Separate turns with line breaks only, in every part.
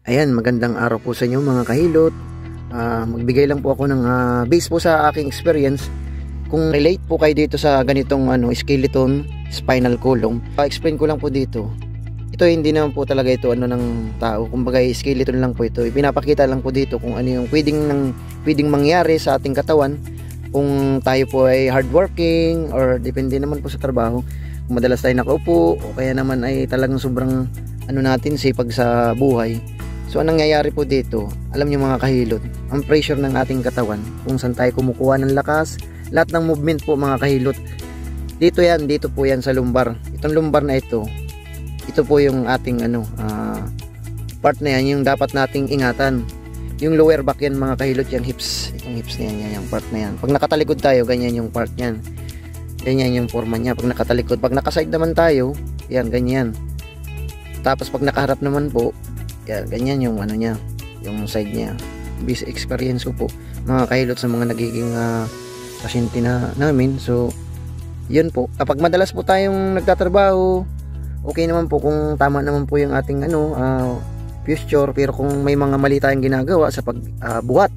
Ayan, magandang araw po sa inyo mga kahilot. Magbigay lang po ako ng base po sa aking experience. Kung relate po kayo dito sa ganitong skeleton, spinal column, explain ko lang po dito. Ito hindi naman po talaga ito ng tao. Kumbaga skeleton lang po ito. Ipinapakita lang po dito kung ano yung pwedeng mangyari sa ating katawan kung tayo po ay hardworking or depende naman po sa trabaho. Kung madalas tayo nakaupo o kaya naman ay talagang sobrang natin sipag sa buhay. So anong nangyayari po dito, alam niyo mga kahilot, ang pressure ng ating katawan, kung saan tayo kumukuha ng lakas, lahat ng movement po mga kahilot, dito po yan sa lumbar. Itong lumbar na ito po yung ating part na yan, yung dapat nating ingatan. Yung lower back yan mga kahilot, yung hips, itong hips na yan, yung part na yan. Pag nakatalikod tayo, ganyan yung part yan. Ganyan yung forma niya, pag nakatalikod. Pag nakaside naman tayo, yan, ganyan. Tapos pag nakaharap naman po, yan, ganyan yung niya, yung side niya. Basic experience ko po mga kahilot sa mga nagiging pasyente namin. So yun po, kapag madalas po tayong nagtatrabaho, okay naman po kung tama naman po yung ating posture. Pero kung may mga mali tayong ginagawa sa pagbuhat,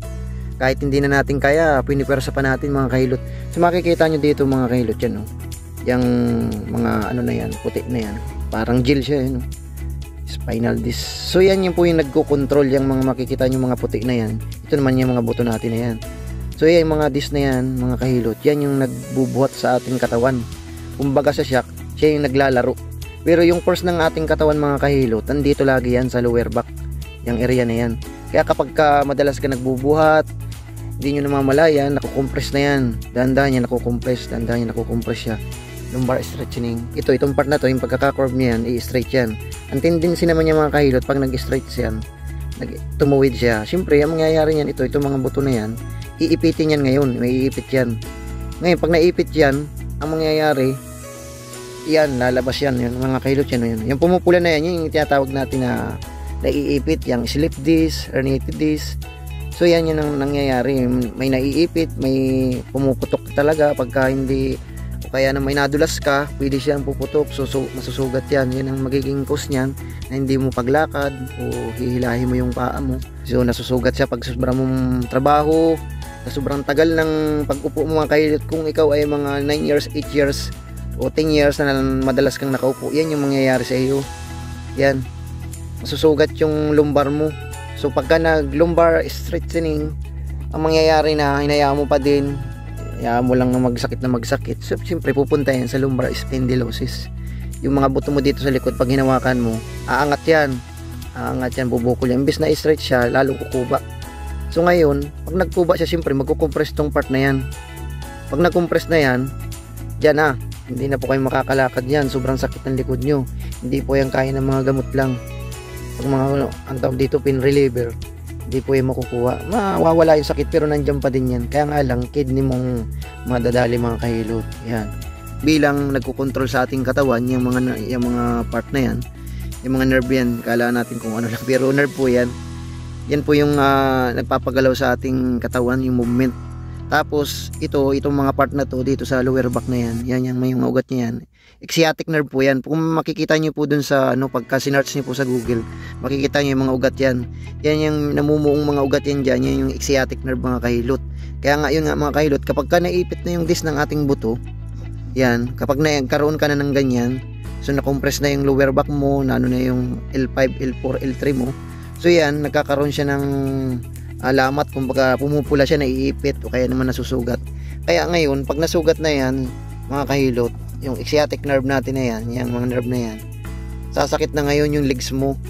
kahit hindi na natin kaya, pinipersa pa natin mga kahilot. So makikita nyo dito mga kahilot yan, yung mga na yan, puti na yan, parang gel siya yun, spinal disc. So yan yung po yung nagko-control, yung mga makikita nyo mga puti na yan. Ito naman yung mga buto natin na yan. So yan yung mga disc na yan mga kahilot, yan yung nagbubuhat sa ating katawan. Kumbaga sa shock, siya yung naglalaro. Pero yung force ng ating katawan mga kahilot, nandito lagi yan sa lower back, yung area na yan. Kaya kapag madalas ka nagbubuhat, hindi nyo namamalayan, nakukompress na yan. Dahan-dahan yan nakukompress, dahan-dahan yan nakukompress siya. Lumbar stretching. Itong part na to, yung pagkaka-curve niya yan, i-straight yan. Ang tendency naman niya mga kahilot, pag nag-straight yan, tumuwid siya. Siyempre, ang mangyayari niyan, itong mga buto na yan, iipitin yan ngayon, may iipit yan. Ngayon, pag naipit yan, ang mangyayari, yan, lalabas yan, yung mga kahilot yan. Yung pumupula na yan, yung tinatawag natin na naiipit, yung slip disc, herniated disc. So yan yung nangyayari, may naiipit, may pumuputok talaga pagka hindi, o kaya na may nadulas ka, pwede siyang puputok, so masusugat yan. Yan ang magiging cause niyan, na hindi mo paglakad o hihilahin mo yung paa mo. So nasusugat siya pag sobrang mong trabaho, na sobrang tagal ng pag-upo mo mga kahilot. Kung ikaw ay mga 9 years, 8 years o 10 years na madalas kang nakaupo, yan yung mangyayari sa iyo. Yan, masusugat yung lumbar mo. So pagka nag-lumbar strengthening, ang mangyayari na hinayaan mo pa din, hayaan mo lang na magsakit. So siyempre pupunta yan sa lumbar spondylosis. Yung mga buto mo dito sa likod, pag hinawakan mo, aangat yan, bubukol yan. Imbis na i-stretch siya, lalong kukuba. So ngayon, pag nagkuba siya, siyempre magkukompress tong part na yan. Pag nagkompress na yan, dyan na, hindi na po kayo makakalakad yan. Sobrang sakit ng likod nyo. Hindi po yan kaya ng mga gamot lang. Pag mga ang tawag dito, pain reliever, hindi po yung makukuha. Mawawala yung sakit pero nandiyan pa din yan. Kaya nga lang, kidney mong madadali mga kahilot. Yan. Bilang nagkukontrol sa ating katawan, yung mga part na yan, yung mga nerve yan, kala natin kung ano lang. Pero nerve po yan. Yan po yung nagpapagalaw sa ating katawan, yung movement. Tapos, itong mga part na to, dito sa lower back na yan, yan may mga ugat niya yan. Sciatic nerve po yan. Kung makikita nyo po dun sa pagka sinearch nyo po sa Google, makikita nyo yung mga ugat yan. Yan yung namumuong mga ugat yan dyan, yan yung sciatic nerve mga kahilot. Kaya nga yun nga mga kahilot, kapag ka naipit na yung disc ng ating buto, yan, kapag nagkaroon ka na ng ganyan, so nakompress na yung lower back mo, na yung L5, L4, L3 mo, so yan, nagkakaroon siya ng alamat, kumbaga pumupula siya, naiipit o kaya naman nasusugat. Kaya ngayon, pag nasugat na yan mga kahilot, yung sciatic nerve natin na yan, yung mga nerve na yan, sasakit na ngayon yung legs mo.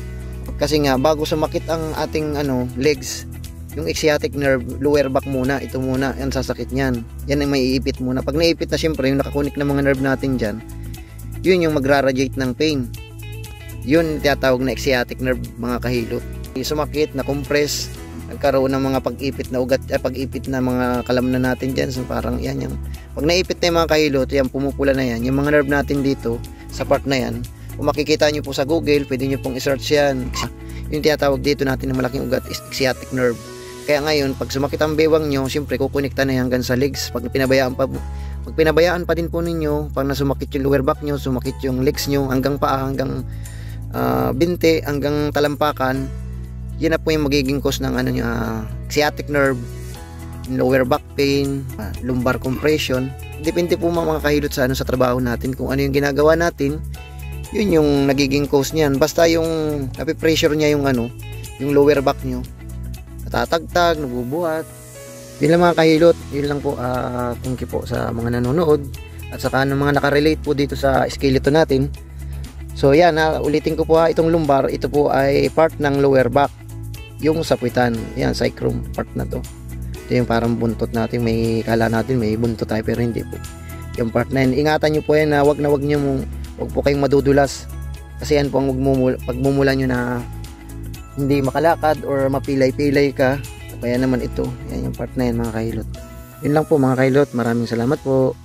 Kasi nga, bago sumakit ang ating legs, yung sciatic nerve, lower back muna, ito muna, yan sasakit niyan. Yan ang maiipit muna. Pag naipit na, syempre, yung nakakunik na mga nerve natin dyan, yun yung magra-radiate ng pain. Yun tinatawag na sciatic nerve mga kahilot. Sumakit, na-compress, nagkaroon ng mga pag-ipit na ugat, pag-ipit na mga kalamnan natin dyan. So parang yan yung, pag naipit na yung mga kahilot, yan pumupula na yan, yung mga nerve natin dito sa part na yan. Kung makikita nyo po sa Google, pwede nyo pong i-search yan. Yung tinatawag dito natin na malaking ugat is sciatic nerve. Kaya ngayon, pag sumakit ang bewang nyo, siyempre kukunikta na yan hanggang sa legs. Pag pinabayaan pa din po ninyo, pag nasumakit yung lower back nyo, sumakit yung legs nyo hanggang paa, hanggang binte, hanggang talampakan, yan na po yung magiging cause ng ano niya, sciatic nerve, lower back pain, lumbar compression. Depende po mga kahilot sa sa trabaho natin, kung ano yung ginagawa natin, yun yung nagiging cause niyan. Basta yung napipressure niya yung yung lower back nyo, natatagtag, nabubuhat. Yun lang mga kahilot, yun lang po. Thank you po sa mga nanonood at saka ng mga nakarelate po dito sa skeleton natin. So yan, ulitin ko po itong lumbar, ito po ay part ng lower back, yung sapuitan, yan, sacrum part na to. Ito yung parang buntot natin, may kala natin may buntot tayo pero hindi po. Yung part na yan, ingatan nyo po yan na wag po kayong madudulas, kasi yan po ang pagmumula nyo na hindi makalakad or mapilay-pilay ka. Kaya naman ito, yan yung part na yan mga kahilot. Yun lang po mga kahilot, maraming salamat po.